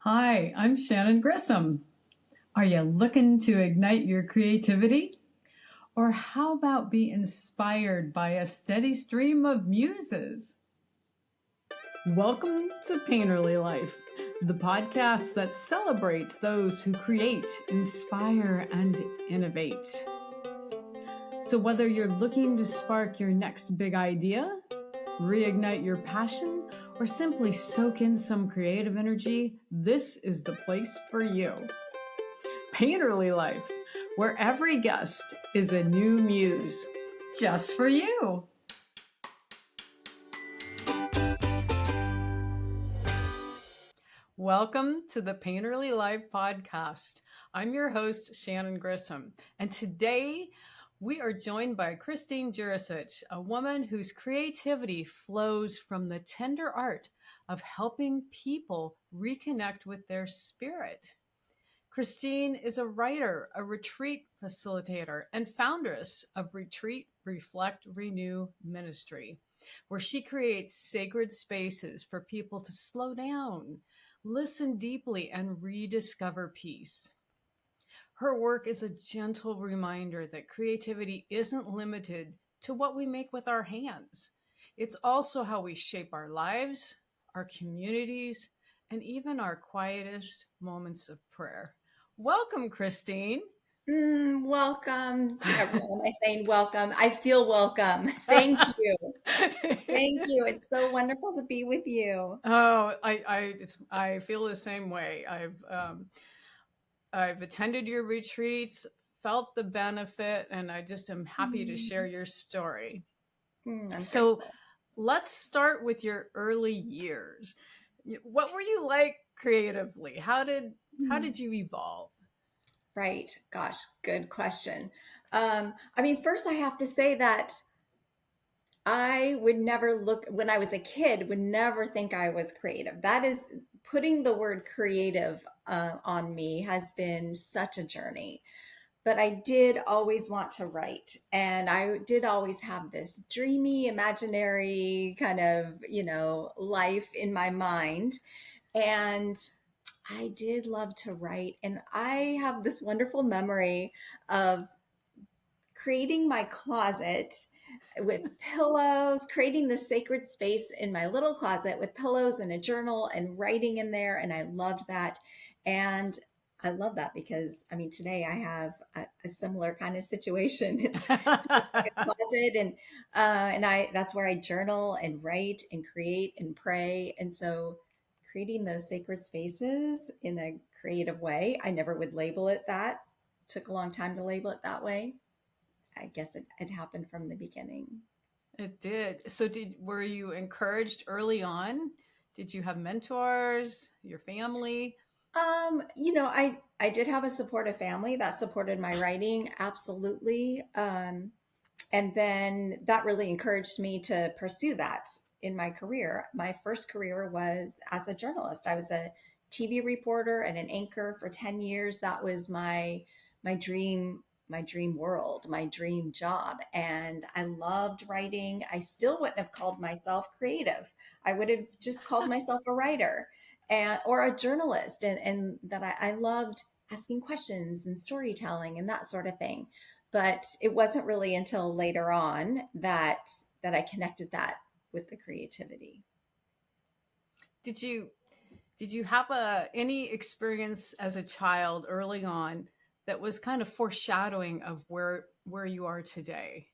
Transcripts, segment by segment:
Hi, I'm Shannon Grissom. Are you looking to ignite your creativity? Or how about be inspired by a steady stream of muses? Welcome to Painterly Life, the podcast that celebrates those who create, inspire, and innovate. So whether you're looking to spark your next big idea, reignite your passion, or simply soak in some creative energy, this is the place for you. Painterly Life, where every guest is a new muse just for you. Welcome to the Painterly Life podcast. I'm your host, Shannon Grissom, and today we are joined by Christine Jurisich, a woman whose creativity flows from the tender art of helping people reconnect with their spirit. Christine is a writer, a retreat facilitator, and foundress of Retreat, Reflect, Renew Ministry, where she creates sacred spaces for people to slow down, listen deeply, and rediscover peace. Her work is a gentle reminder that creativity isn't limited to what we make with our hands. It's also how we shape our lives, our communities, and even our quietest moments of prayer. Welcome, Christine. Welcome to everyone. Am I saying welcome? I feel welcome. Thank you. Thank you. It's so wonderful to be with you. Oh, I feel the same way. I've attended your retreats, felt the benefit, and I just am happy to share your story. I'm So grateful. let's start with your early years. What were you like creatively? How did you evolve? Right. Gosh, good question. First I have to say that I would never look, when I was a kid, would never think I was creative. That is putting the word creative on me has been such a journey. But I did always want to write. And I did always have this dreamy, imaginary kind of, life in my mind. And I did love to write. And I have this wonderful memory of creating my closet with pillows, creating this sacred space in my little closet with pillows and a journal and writing in there. And I loved that. And I love that because today I have a similar kind of situation. It's like a closet and that's where I journal and write and create and pray. And so creating those sacred spaces in a creative way, I never would label it that. Took a long time to label it that way. I guess it happened from the beginning. It did. So were you encouraged early on? Did you have mentors, your family? I did have a supportive family that supported my writing, absolutely. And then that really encouraged me to pursue that in my career. My first career was as a journalist. I was a TV reporter and an anchor for 10 years. That was my dream world, my dream job. And I loved writing. I still wouldn't have called myself creative. I would have just called myself a writer and or a journalist. And that I loved asking questions and storytelling and that sort of thing. But it wasn't really until later on that I connected that with the creativity. Did you have any experience as a child early on that was kind of foreshadowing of where you are today?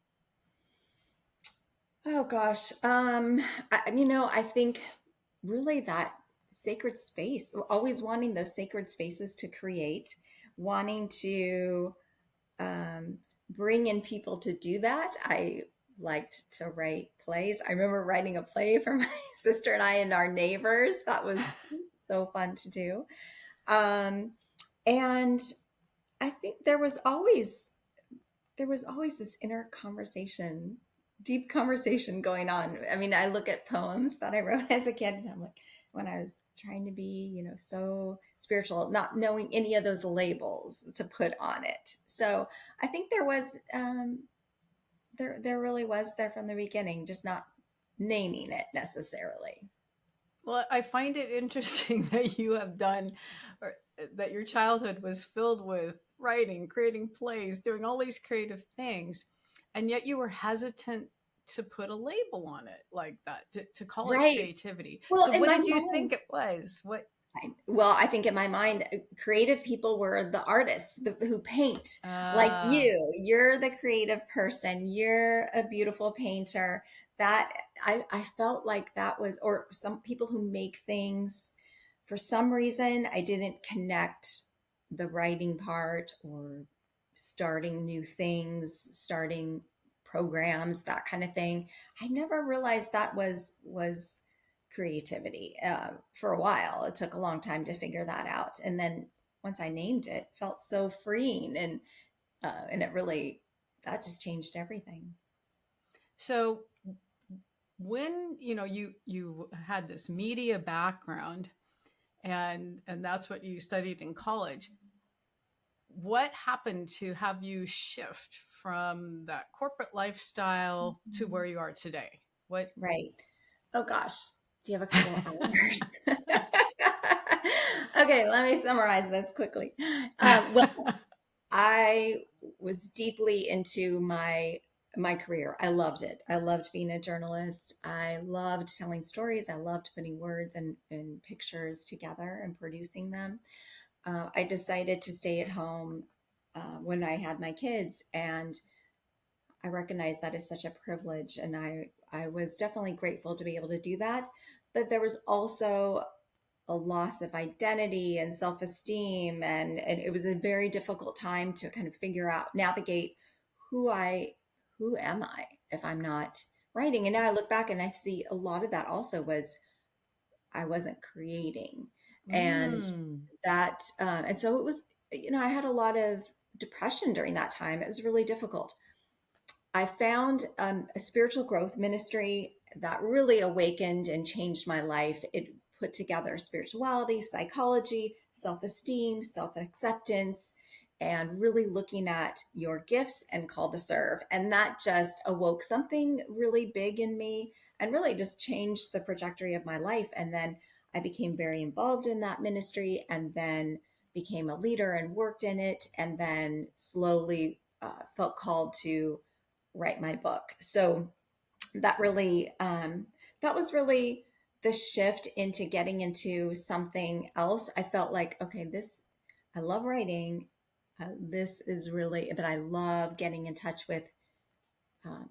Oh gosh. I think really that sacred space, always wanting those sacred spaces to create, wanting to um, bring in people to do that. I liked to write plays. I remember writing a play for my sister and I and our neighbors. That was so fun to do. Um, and I think there was always this inner conversation, deep conversation going on. I look at poems that I wrote as a kid and I'm like, when I was trying to be, so spiritual, not knowing any of those labels to put on it. So I think there really was there from the beginning, just not naming it necessarily. Well, I find it interesting that you have done, or that your childhood was filled with writing, creating plays, doing all these creative things, and yet you were hesitant to put a label on it like that, to call it Right. creativity. Well, So, in what my did you mind, think it was? What? I think in my mind, creative people were the artists who paint like Uh, you. You're the creative person. You're a beautiful painter. That I felt like that was, or some people who make things. For some reason, I didn't connect the writing part or starting new things, starting programs, that kind of thing. I never realized that was creativity. For a while, it took a long time to figure that out, and then once I named it, felt so freeing, and it really, that just changed everything. so when you had this media background, and that's what you studied in college, what happened to have you shift from that corporate lifestyle to where you are today? What? Right. Oh gosh. Do you have a couple of hours? Okay, let me summarize this quickly. Well, I was deeply into my career. I loved it. I loved being a journalist. I loved telling stories. I loved putting words and pictures together and producing them. I decided to stay at home when I had my kids, and I recognize that is such a privilege, and I was definitely grateful to be able to do that. But there was also a loss of identity and self-esteem, and it was a very difficult time to kind of figure out, navigate who I who am I if I'm not writing. And now I look back and I see a lot of that also was I wasn't creating, and Mm. and so it was, I had a lot of depression during that time. It was really difficult. I found a spiritual growth ministry that really awakened and changed my life. It put together spirituality, psychology, self esteem, self acceptance, and really looking at your gifts and call to serve. And that just awoke something really big in me and really just changed the trajectory of my life. And then I became very involved in that ministry, and then became a leader and worked in it, and then slowly felt called to write my book. So that really, that was really the shift into getting into something else. I felt like, okay, I love writing. This is really, but I love getting in touch with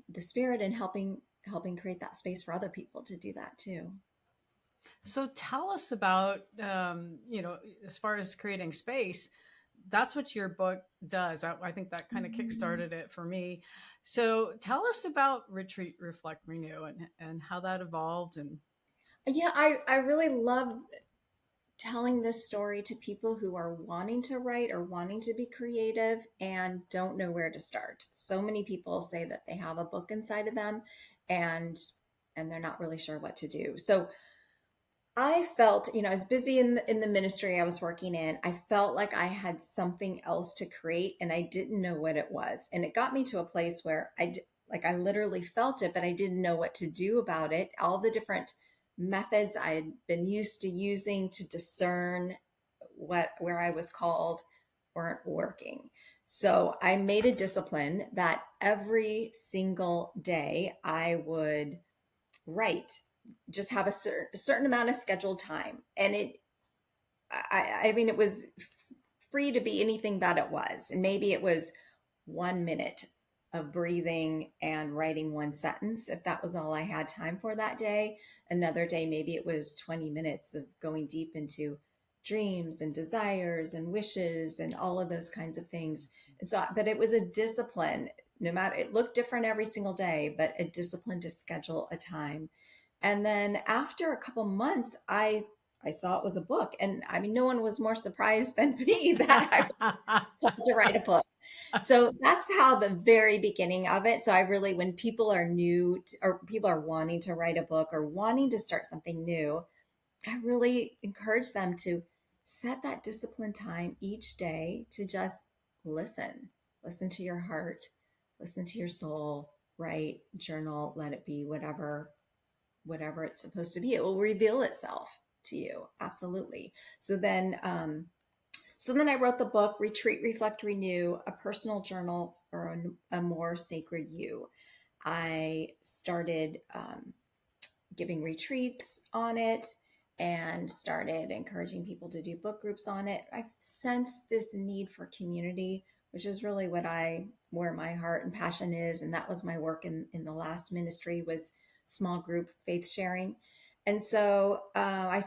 the spirit and helping create that space for other people to do that too. So tell us about, as far as creating space, that's what your book does. I think that kind of Mhm. kickstarted it for me. So tell us about Retreat, Reflect, Renew, and how that evolved. And Yeah, I really love telling this story to people who are wanting to write or wanting to be creative and don't know where to start. So many people say that they have a book inside of them, and they're not really sure what to do. So I felt, I was busy in the ministry I was working in. I felt like I had something else to create and I didn't know what it was. And it got me to a place where like I literally felt it, but I didn't know what to do about it. All the different methods I had been used to using to discern where I was called weren't working. So I made a discipline that every single day I would write, just have a certain amount of scheduled time. And I mean, it was free to be anything that it was. And maybe it was 1 minute of breathing and writing one sentence, if that was all I had time for that day. Another day, maybe it was 20 minutes of going deep into dreams and desires and wishes and all of those kinds of things. And so, but it was a discipline. No matter, it looked different every single day, but a discipline to schedule a time. And then after a couple months, I saw it was a book, and I mean, no one was more surprised than me that I was called to write a book. So that's how the very beginning of it. So I really, when people are new to, or people are wanting to write a book or wanting to start something new, I really encourage them to set that disciplined time each day to just listen, listen to your heart, listen to your soul, write, journal, let it be, whatever. whatever it's supposed to be. It will reveal itself to you. Absolutely. So then I wrote the book, Retreat, Reflect, Renew, a personal journal for a more sacred you. I started giving retreats on it and started encouraging people to do book groups on it. I've sensed this need for community, which is really where my heart and passion is. And that was my work in the last ministry, was small group faith sharing. And so I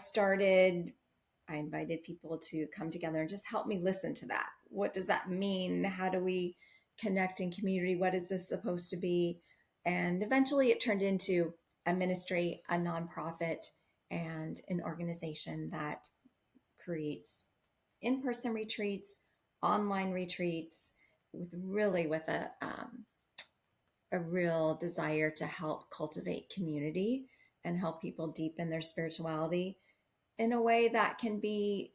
invited people to come together and just help me listen to that. What does that mean? How do we connect in community? What is this supposed to be? And eventually it turned into a ministry, a nonprofit, and an organization that creates in-person retreats, online retreats, with a real desire to help cultivate community and help people deepen their spirituality in a way that can be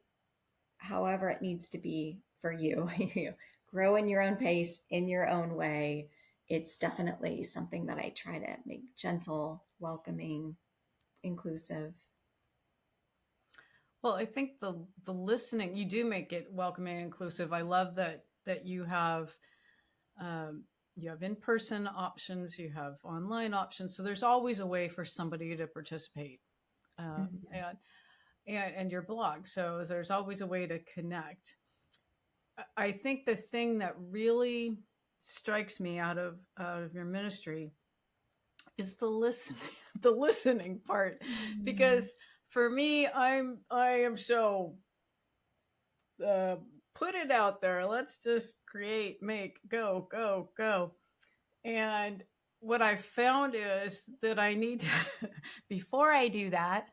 however it needs to be for you. You grow in your own pace, in your own way. It's definitely something that I try to make gentle, welcoming, inclusive. Well, I think the listening, you do make it welcoming and inclusive. I love that you have in-person options, you have online options, so there's always a way for somebody to participate, Mhm. and your blog. So there's always a way to connect. I think the thing that really strikes me out of your ministry is the listening, the listening part, Mm. because for me, I am so uh, put it out there. Let's just create, make, go, go, go. And what I found is that I need to, before I do that,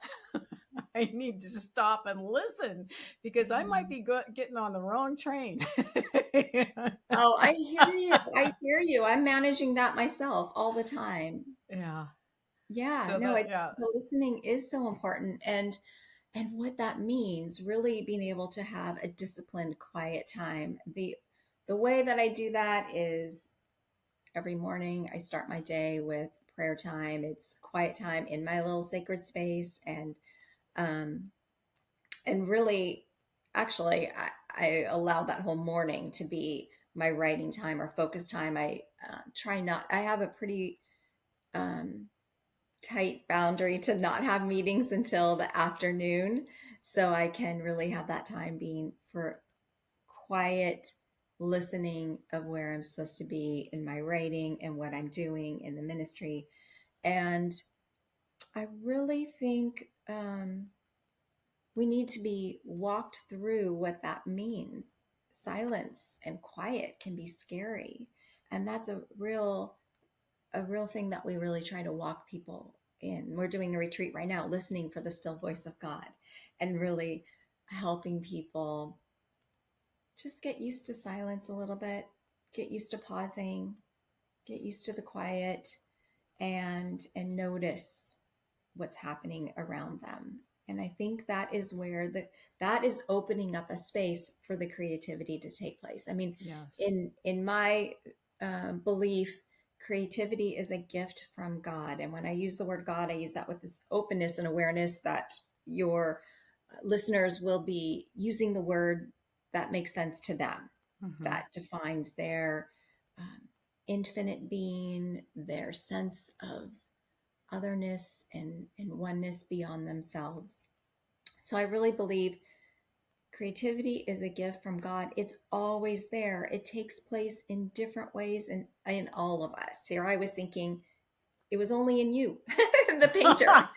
I need to stop and listen, because I might Mm. be getting on the wrong train. Oh, I hear you. I hear you. I'm managing that myself all the time. Yeah. Yeah, So no, that, it's yeah. the listening is so important. And what that means, really being able to have a disciplined, quiet time. The way that I do that is every morning I start my day with prayer time. It's quiet time in my little sacred space, um and really, actually, I allow that whole morning to be my writing time or focus time. I try not. I have a pretty um, tight boundary to not have meetings until the afternoon, so I can really have that time being for quiet listening of where I'm supposed to be in my writing and what I'm doing in the ministry. And I really think we need to be walked through what that means. Silence and quiet can be scary. And that's a real thing that we really try to walk people in. We're doing a retreat right now, listening for the still voice of God, and really helping people just get used to silence a little bit, get used to pausing, get used to the quiet, and notice what's happening around them. And I think that is opening up a space for the creativity to take place. I mean, Yes. in my belief, creativity is a gift from God. And when I use the word God, I use that with this openness and awareness that your listeners will be using the word that makes sense to them, Hmm. that defines their um, infinite being, their sense of otherness and oneness beyond themselves. So I really believe creativity is a gift from God. It's always there. It takes place in different ways in all of us. Here I was thinking it was only in you, the painter.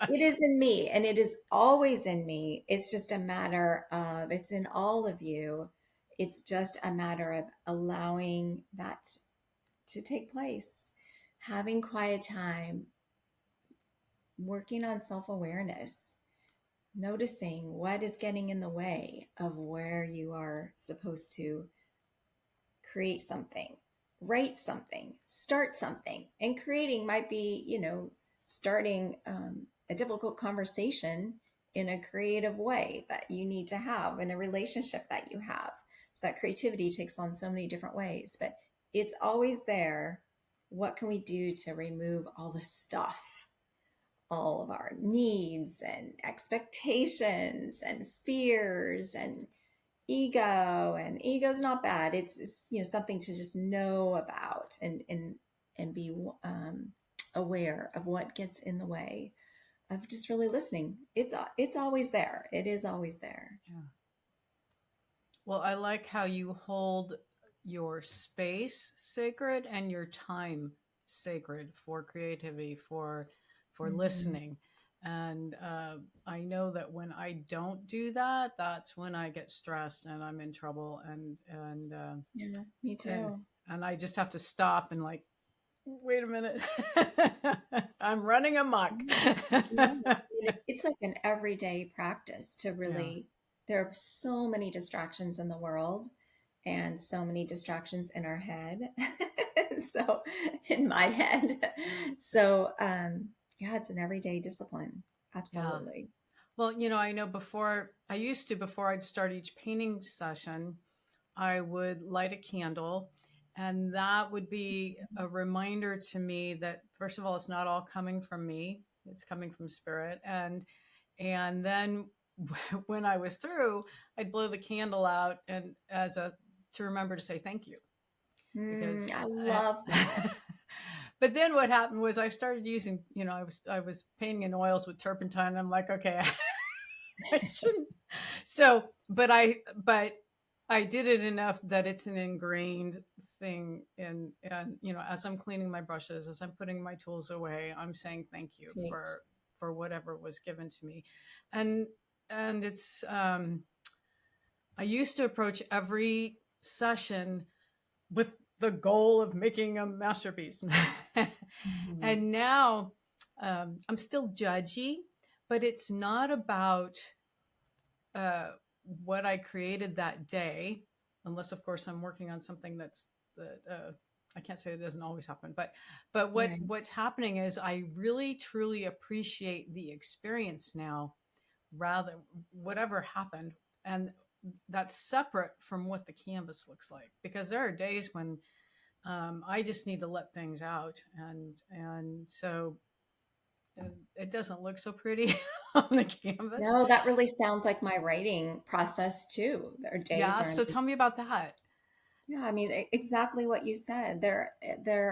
It is in me, and it is always in me. It's just a matter of, it's in all of you. It's just a matter of allowing that to take place, having quiet time, working on self awareness, noticing what is getting in the way of where you are supposed to create something, write something, start something. And creating might be, starting a difficult conversation in a creative way that you need to have in a relationship that you have. So that creativity takes on so many different ways, but it's always there. what can we do to remove all the stuff, all of our needs and expectations and fears and ego. And ego's not bad. It's something to just know about and be aware of what gets in the way of just really listening. It's always there. It is always there. Yeah. Well, I like how you hold your space sacred and your time sacred for creativity, for Mm-hmm. listening. And I know that when I don't do that, that's when I get stressed and I'm in trouble. Yeah, me And too. and I just have to stop and like, wait a minute, I'm running amok. Yeah, I mean, it's like an everyday practice to Yeah. really, there are so many distractions in the world and so many distractions in our head. So, in my head. So, yeah, it's an everyday discipline. Yeah. Absolutely. Well, I know before I'd start each painting session, I would light a candle, and that would be a reminder to me that first of all, it's not all coming from me; it's coming from spirit. And then when I was through, I'd blow the candle out, and as a to remember to say thank you because. I love that. But then what happened was I started using, I was painting in oils with turpentine. I'm like, okay, I shouldn't. So, but I did it enough that it's an ingrained thing. And as I'm cleaning my brushes, as I'm putting my tools away, I'm saying thank you Great. for whatever was given to me, and it's. I used to approach every session with the goal of making a masterpiece, Mhm. and now I'm still judgy, but it's not about uh, what I created that day, unless of course I'm working on something that I can't say it doesn't always happen, but Right. what's happening is I really truly appreciate the experience now, rather whatever happened, and that's separate from what the canvas looks like, because there are days when I just need to let things out, and so it doesn't look so pretty on the canvas. No, that really sounds like my writing process too. There are days Yeah, where I'm so tell just, me about that. yeah, I mean, exactly what you said. There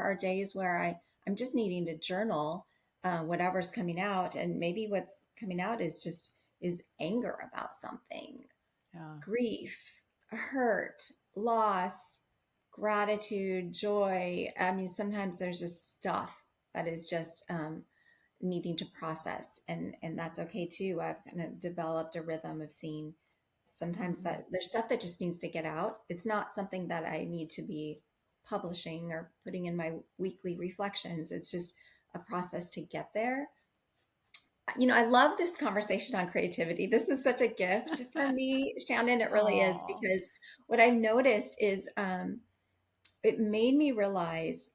are days where I'm just needing to journal whatever's coming out, and maybe what's coming out is anger about something, Yeah. grief, hurt, loss, gratitude, joy. I mean, sometimes there's just stuff that is just needing to process, and that's okay too. I've kind of developed a rhythm of seeing sometimes Mm-hmm. that there's stuff that just needs to get out. It's not something that I need to be publishing or putting in my weekly reflections. It's just a process to get there. I love this conversation on creativity. This is such a gift for me, Shannon. It really is, Oh, because what I've noticed is it made me realize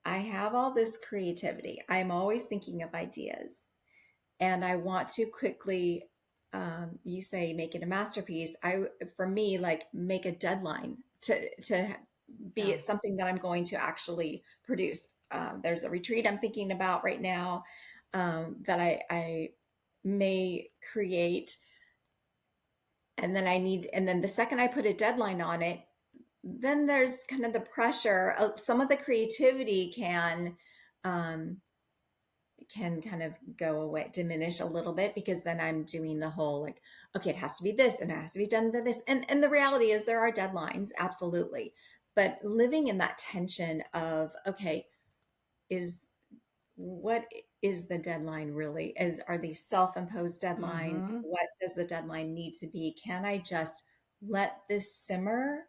I have all this creativity. I'm always thinking of ideas, and I want to quickly, you say make it a masterpiece. For me, like, make a deadline to be yeah. it something that I'm going to actually produce. There's a retreat I'm thinking about right now that I may create, and then the second I put a deadline on it, then there's kind of the pressure. Some of the creativity um, can kind of go away, diminish a little bit, because then I'm doing the whole like, okay, it has to be this and it has to be done by this. And the reality is there are deadlines, absolutely. But living in that tension of, okay, is what is the deadline really? Are these self-imposed deadlines? Mm-hmm. What does the deadline need to be? Can I just let this simmer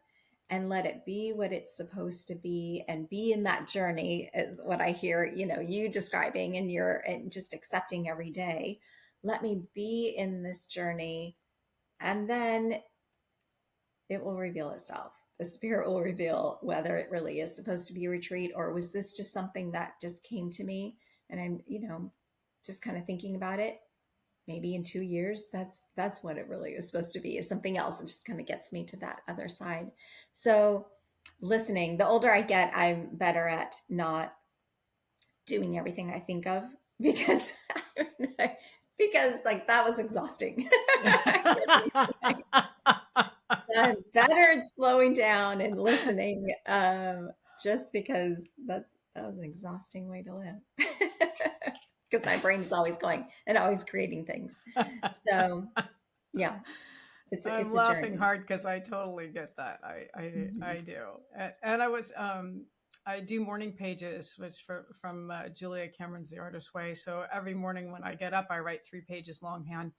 and let it be what it's supposed to be, and be in that journey, is what I hear, you describing, and just accepting every day. Let me be in this journey, and then it will reveal itself. The spirit will reveal whether it really is supposed to be a retreat, or was this just something that just came to me, and I'm, just kind of thinking about it. Maybe in 2 years, that's what it really is supposed to be, is something else. It just kind of gets me to that other side. So listening. The older I get, I'm better at not doing everything I think of because because like that was exhausting. So I'm better at slowing down and listening, just because that was an exhausting way to live. Because my brain is always going and always creating things. So yeah, I'm it's a laughing journey. hard because I totally get that. I Mhm. do. And I was I do morning pages, which from Julia Cameron's The Artist's Way. So every morning when I get up, I write 3 pages longhand,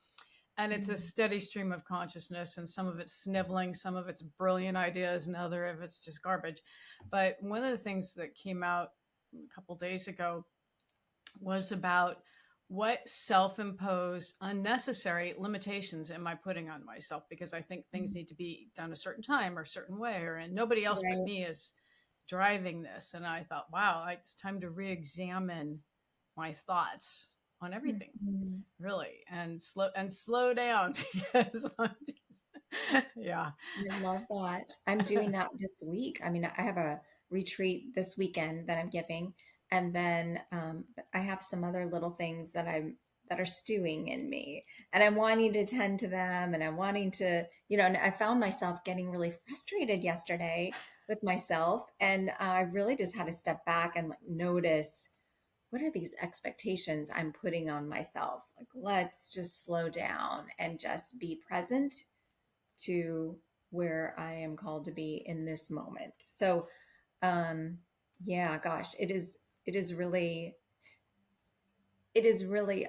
and it's a Mhm. steady stream of consciousness. And some of it's sniveling, some of it's brilliant ideas, and other of it's just garbage. But one of the things that came out a couple days ago was about what self-imposed unnecessary limitations am I putting on myself, because I think things need to be done a certain time or a certain way, or and nobody else but Right. me is driving this. And I thought, wow, it's time to re-examine my thoughts on everything, Mhm. really, and slow down because I'm just, yeah. I love that. I'm doing that this week. I mean, I have a retreat this weekend that I'm giving, and then I have some other little things that are stewing in me, and I'm wanting to tend to them, and I'm wanting to, and I found myself getting really frustrated yesterday with myself, and I really just had to step back and like notice what are these expectations I'm putting on myself? Like, let's just slow down and just be present to where I am called to be in this moment. So, um, yeah, gosh, it is really, it is really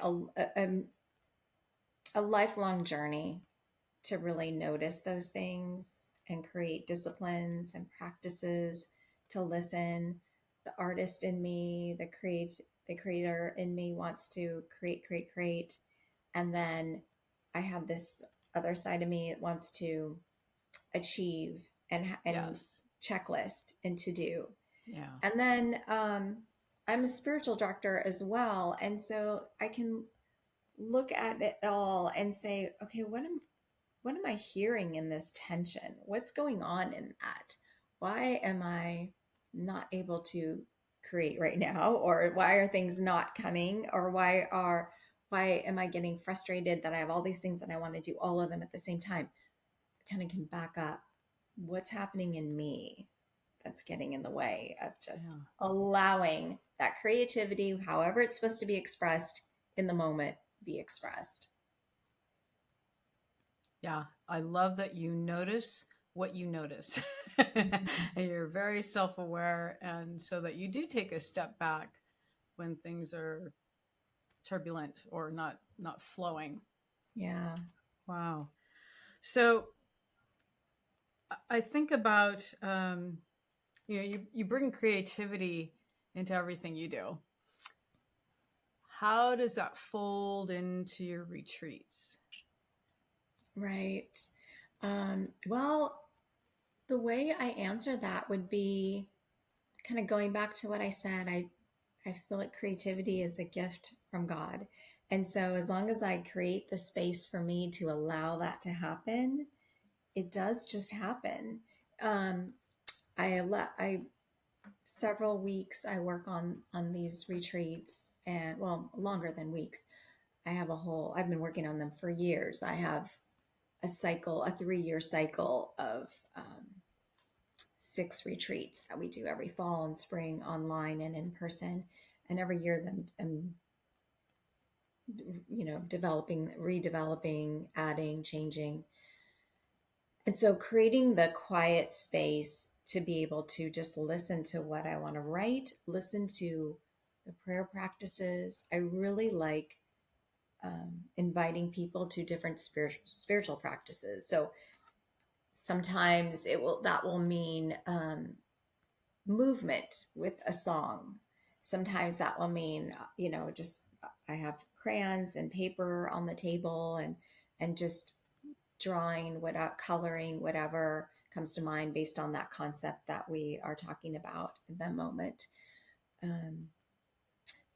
a lifelong journey to really notice those things and create disciplines and practices to listen. The artist in me, the creator in me wants to create. And then I have this other side of me that wants to achieve and Yes. checklist and to do. Yeah. And then I'm a spiritual director as well, and so I can look at it all and say, okay, what am I hearing in this tension? What's going on in that? Why am I not able to create right now? Or why are things not coming? Or why am I getting frustrated that I have all these things that I want to do all of them at the same time? Kind of can back up. What's happening in me that's getting in the way of just Yeah. allowing that creativity, however it's supposed to be expressed in the moment, be expressed? Yeah, I love that you notice what you notice. And you're very self aware, and so that you do take a step back when things are turbulent or not flowing. Yeah. Wow. So I think about, you bring creativity into everything you do. How does that fold into your retreats? Right. Well, the way I answer that would be kind of going back to what I said. I feel like creativity is a gift from God. And so as long as I create the space for me to allow that to happen, it does just happen. Um, I several weeks I work on these retreats, and well, longer than weeks. I've been working on them for years. I have a cycle, a 3-year cycle of 6 retreats that we do every fall and spring, online and in person. And every year, them developing, redeveloping, adding, changing. And so, creating the quiet space to be able to just listen to what I want to write, listen to the prayer practices. I really like inviting people to different spiritual practices. So sometimes that will mean movement with a song. Sometimes that will mean, just I have crayons and paper on the table and just drawing, without coloring, whatever comes to mind based on that concept that we are talking about in the moment. Um,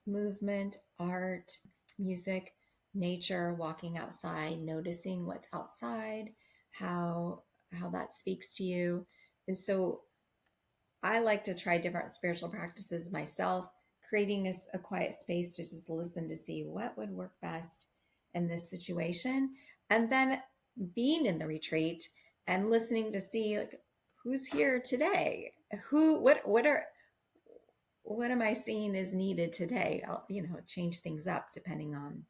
movement, art, music, nature, walking outside, noticing what's outside, how that speaks to you. And so I like to try different spiritual practices myself, creating a quiet space to just listen to see what would work best in this situation. And then being in the retreat and listening to see like who's here today, what am I seeing is needed today? I'll, change things up depending on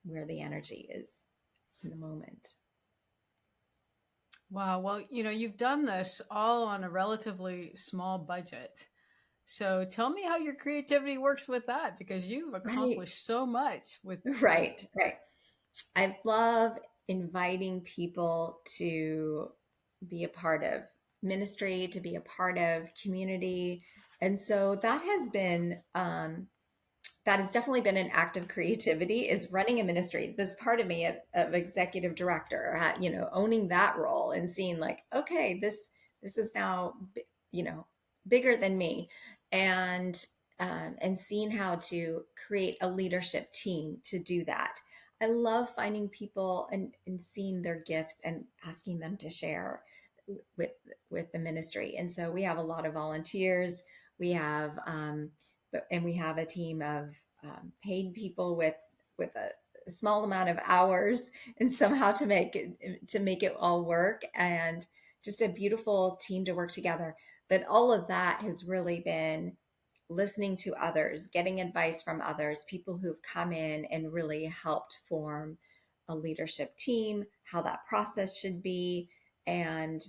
where the energy is in the moment. Wow. Well, you've done this all on a relatively small budget. So tell me how your creativity works with that, because you've Right, accomplished so much with right, right. I love inviting people to be a part of ministry, to be a part of community. And so that has definitely been an act of creativity, is running a ministry. This part of me of executive director, owning that role and seeing like, okay, this is now, you know, bigger than me, and seeing how to create a leadership team to do that. I love finding people and seeing their gifts and asking them to share with with the ministry. And so we have a lot of volunteers. We have and we have a team of paid people with a small amount of hours, and somehow to make it all work, and just a beautiful team to work together. But all of that has really been listening to others, getting advice from others, people who've come in and really helped form a leadership team, how that process should be, and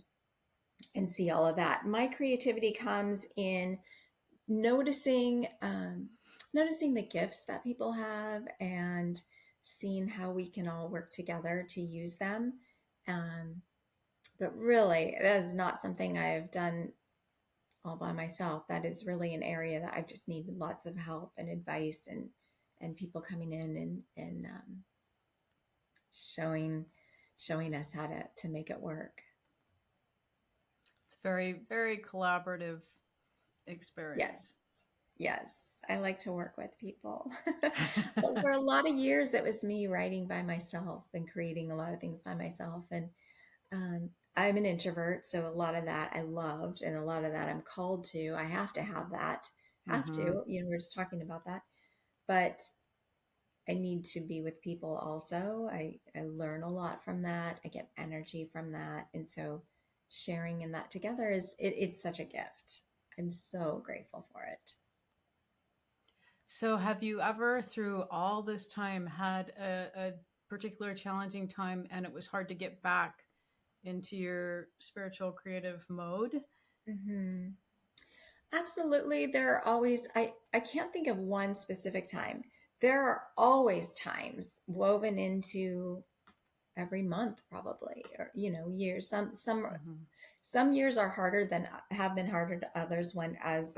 see all of that. My creativity comes in noticing noticing the gifts that people have and seeing how we can all work together to use them. Um, but really, that is not something I've done all by myself. That is really an area that I've just needed lots of help and advice, and people coming in and showing us how to make it work. it's very, very collaborative Yes. experience. Yes, I like to work with people. But for a lot of years, it was me writing by myself and creating a lot of things by myself. And I'm an introvert, so a lot of that I loved, and a lot of that I'm called to. I have to have that. Have Mm-hmm. to. We're just talking about that. But I need to be with people also. I learn a lot from that. I get energy from that. And so sharing in that together it's such a gift. I'm so grateful for it. So, have you ever, through all this time, had a particular challenging time and it was hard to get back into your spiritual creative mode? Hmm. Absolutely. There are always, I can't think of one specific time. There are always times woven into every month, probably, or, years. Mm-hmm. Some years are harder than have been harder to others, when as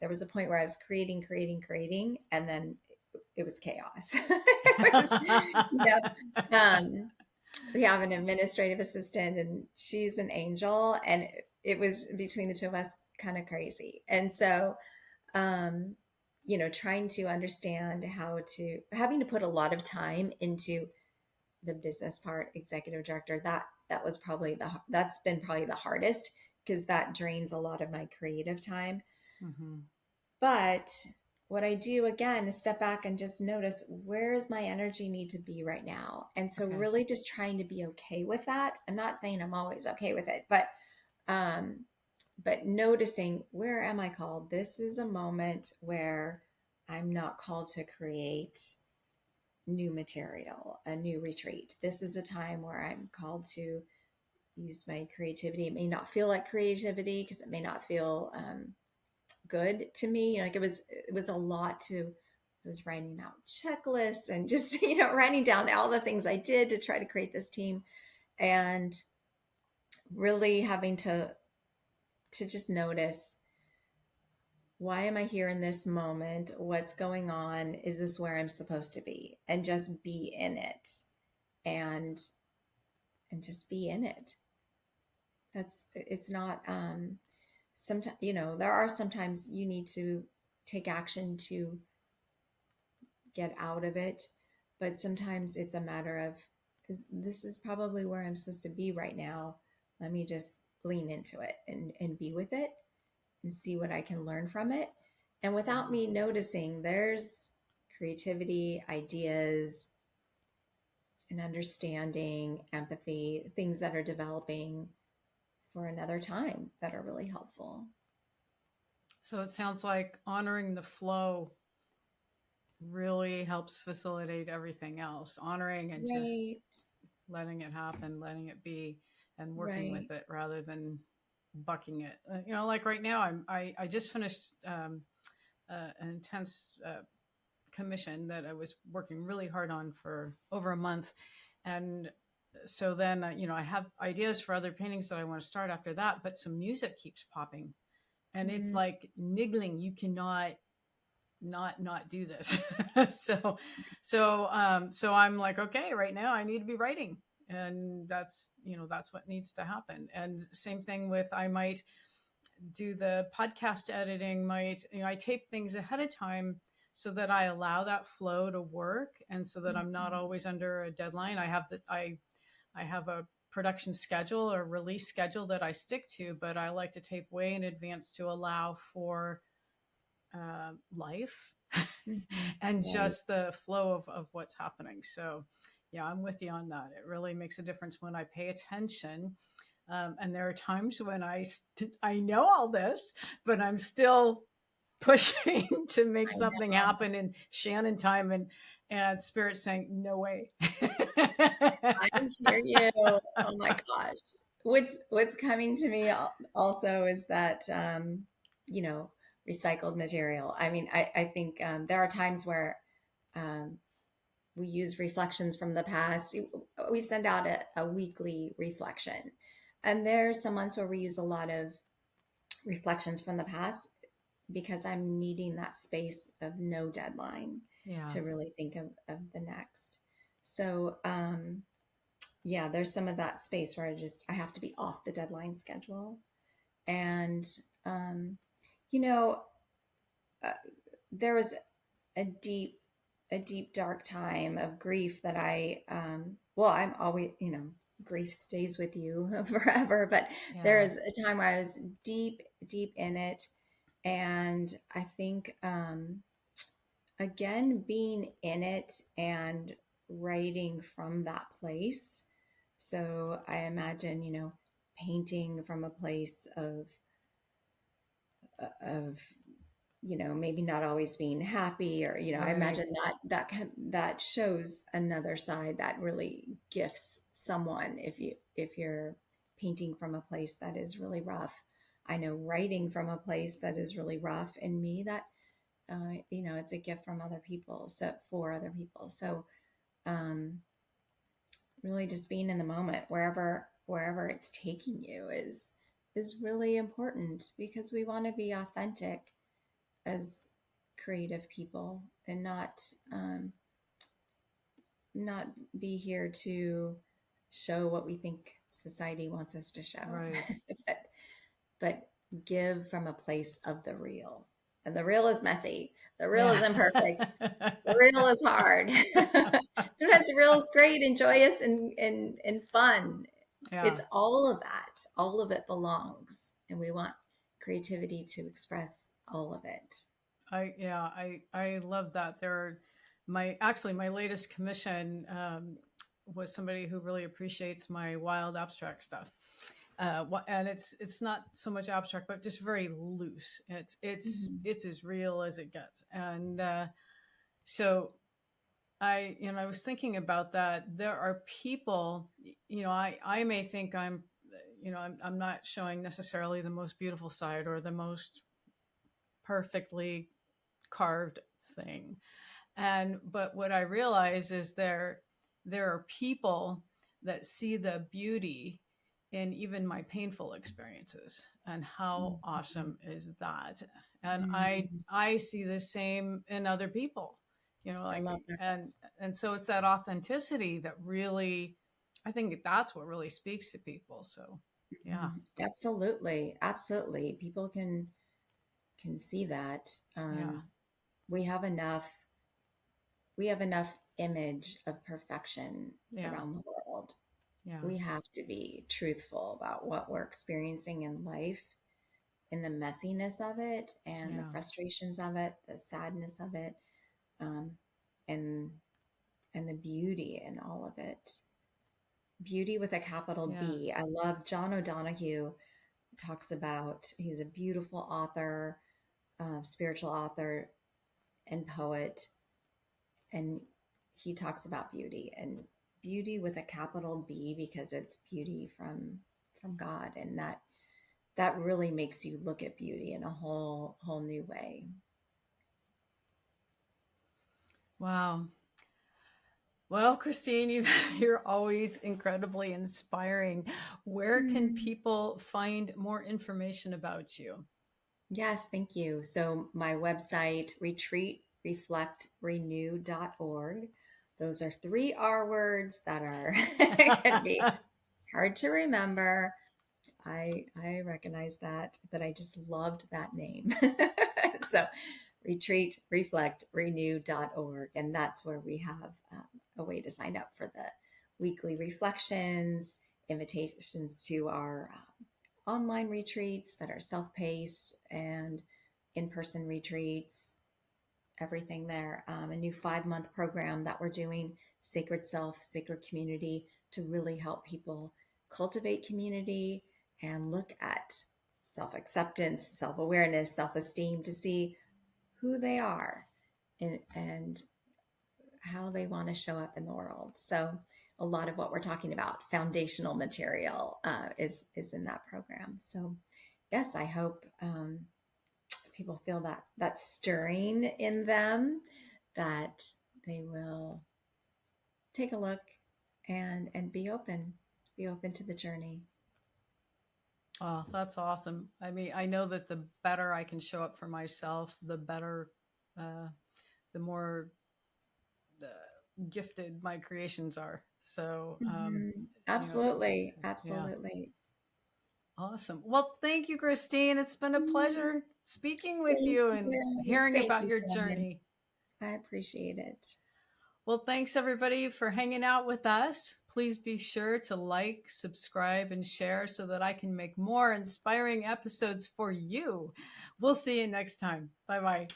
there was a point where I was creating, and then it was chaos. It was, we have an administrative assistant, and she's an angel, and it was between the two of us kind of crazy. And so, um, trying to understand having to put a lot of time into the business part, executive director, that was that's been probably the hardest, because that drains a lot of my creative time. Mm-hmm. But what I do again is step back and just notice, where does my energy need to be right now? And so Okay. really just trying to be okay with that. I'm not saying I'm always okay with it, um, but noticing, where am I called? This is a moment where I'm not called to create new material, a new retreat. This is a time where I'm called to use my creativity. It may not feel like creativity, because it may not feel good to me. Like it was a lot to. I was writing out checklists and just writing down all the things I did to try to create this team, and really having to just notice, why am I here in this moment? What's going on? Is this where I'm supposed to be? And just be in it, and just be in it. It's not sometimes, there are sometimes you need to take action to get out of it, but sometimes it's a matter of, this is probably where I'm supposed to be right now. lean into it and be with it and see what I can learn from it. And without me noticing, there's creativity, ideas, and understanding, empathy, things that are developing for another time that are really helpful. So it sounds like honoring the flow really helps facilitate everything else. Honoring and just Right, letting it happen, letting it be, and working right. with it rather than bucking it. Like right now, I just finished an intense commission that I was working really hard on for over a month, and so then I have ideas for other paintings that I want to start after that, but some music keeps popping, and it's Mm, like niggling. You cannot not do this. so so I'm like, okay, right now I need to be writing, and that's what needs to happen. And same thing with, I might do the podcast editing, might I tape things ahead of time so that I allow that flow to work, and so that I'm not mhm. always under a deadline. I have a production schedule or release schedule that I stick to, but I like to tape way in advance to allow for life and Right. just the flow of what's happening. So, yeah, I'm with you on that. It really makes a difference when I pay attention. And there are times when I know all this, but I'm still pushing to make I something know. happen in Shannon time, and spirit saying, no way. I hear you. Oh my gosh. What's coming to me also is that you know, recycled material. I mean, I think there are times where um, we use reflections from the past. We send out a weekly reflection, and there's some months where we use a lot of reflections from the past because I'm needing that space of no deadline Yeah. to really think of the next. So yeah, there's some of that space where I have to be off the deadline schedule. And um, you know, uh, there was a deep, a deep dark time of grief that well, I'm always, grief stays with you forever, but there Yeah. is a time where I was deep, deep in it. And I think, again, being in it and writing from that place. So I imagine, painting from a place of maybe not always being happy, or I Right. imagine that shows another side that really gifts someone if you're painting from a place that is really rough. I know writing from a place that is really rough in me, that it's a gift from other people, so for other people. So um really just being in the moment, wherever it's taking you, is really important, because we want to be authentic as creative people, and not be here to show what we think society wants us to show, Right. but but give from a place of the real. And the real is messy. The real Yeah. is imperfect. The real is hard. Sometimes the real is great and joyous and fun. Yeah. It's all of that. All of it belongs. And we want creativity to express all of it. I love that. My latest commission was somebody who really appreciates my wild abstract stuff. And it's not so much abstract, but just very loose. Mhm. It's as real as it gets. And so I was thinking about that. There are people, I may think I'm not showing necessarily the most beautiful side or the most perfectly carved thing. And but what I realize is there are people that see the beauty in even my painful experiences, and how Mhm. awesome is that? And Mhm. I see the same in other people, I like, love that. and so it's that authenticity that really, I think that's what really speaks to people. So yeah. Mhm. Absolutely. Absolutely. People can see that. Yeah. We have enough we have enough image of perfection Yeah. around the world. Yeah. We have to be truthful about what we're experiencing in life, in the messiness of it, and the Yeah. frustrations of it, the sadness of it, um, and and the beauty in all of it. Beauty with a capital Yeah. B. I love John O'Donohue talks about, he's a beautiful author, spiritual author and poet, and he talks about beauty, and beauty with a capital B, because it's beauty from God, and that really makes you look at beauty in a whole new way. Wow. Well, Christine, you're always incredibly inspiring. Where can Mm. people find more information about you? Yes, thank you. So my website, retreatreflectrenew.org. Those are three R words that are can be hard to remember. I recognize that, but I just loved that name. So retreatreflectrenew.org, and that's where we have a way to sign up for the weekly reflections, invitations to our online retreats that are self-paced, and in-person retreats, everything there. A new 5-month program that we're doing, Sacred Self, Sacred Community, to really help people cultivate community and look at self-acceptance, self-awareness, self-esteem, to see who they are, and how they want to show up in the world. So a lot of what we're talking about, foundational material, is in that program. So yes, I hope people feel that stirring in them, that they will take a look and be open to the journey. Oh, that's awesome. I mean, I know that the better I can show up for myself, the better, uh, the more gifted my creations are. So, you know, Absolutely, yeah, absolutely. awesome. Well, thank you, Christine. It's been a pleasure speaking with Thank you and you. hearing Thank about you, your Shannon. journey. I appreciate it. Well, thanks everybody for hanging out with us. Please be sure to like, subscribe, and share so that I can make more inspiring episodes for you. We'll see you next time. Bye bye.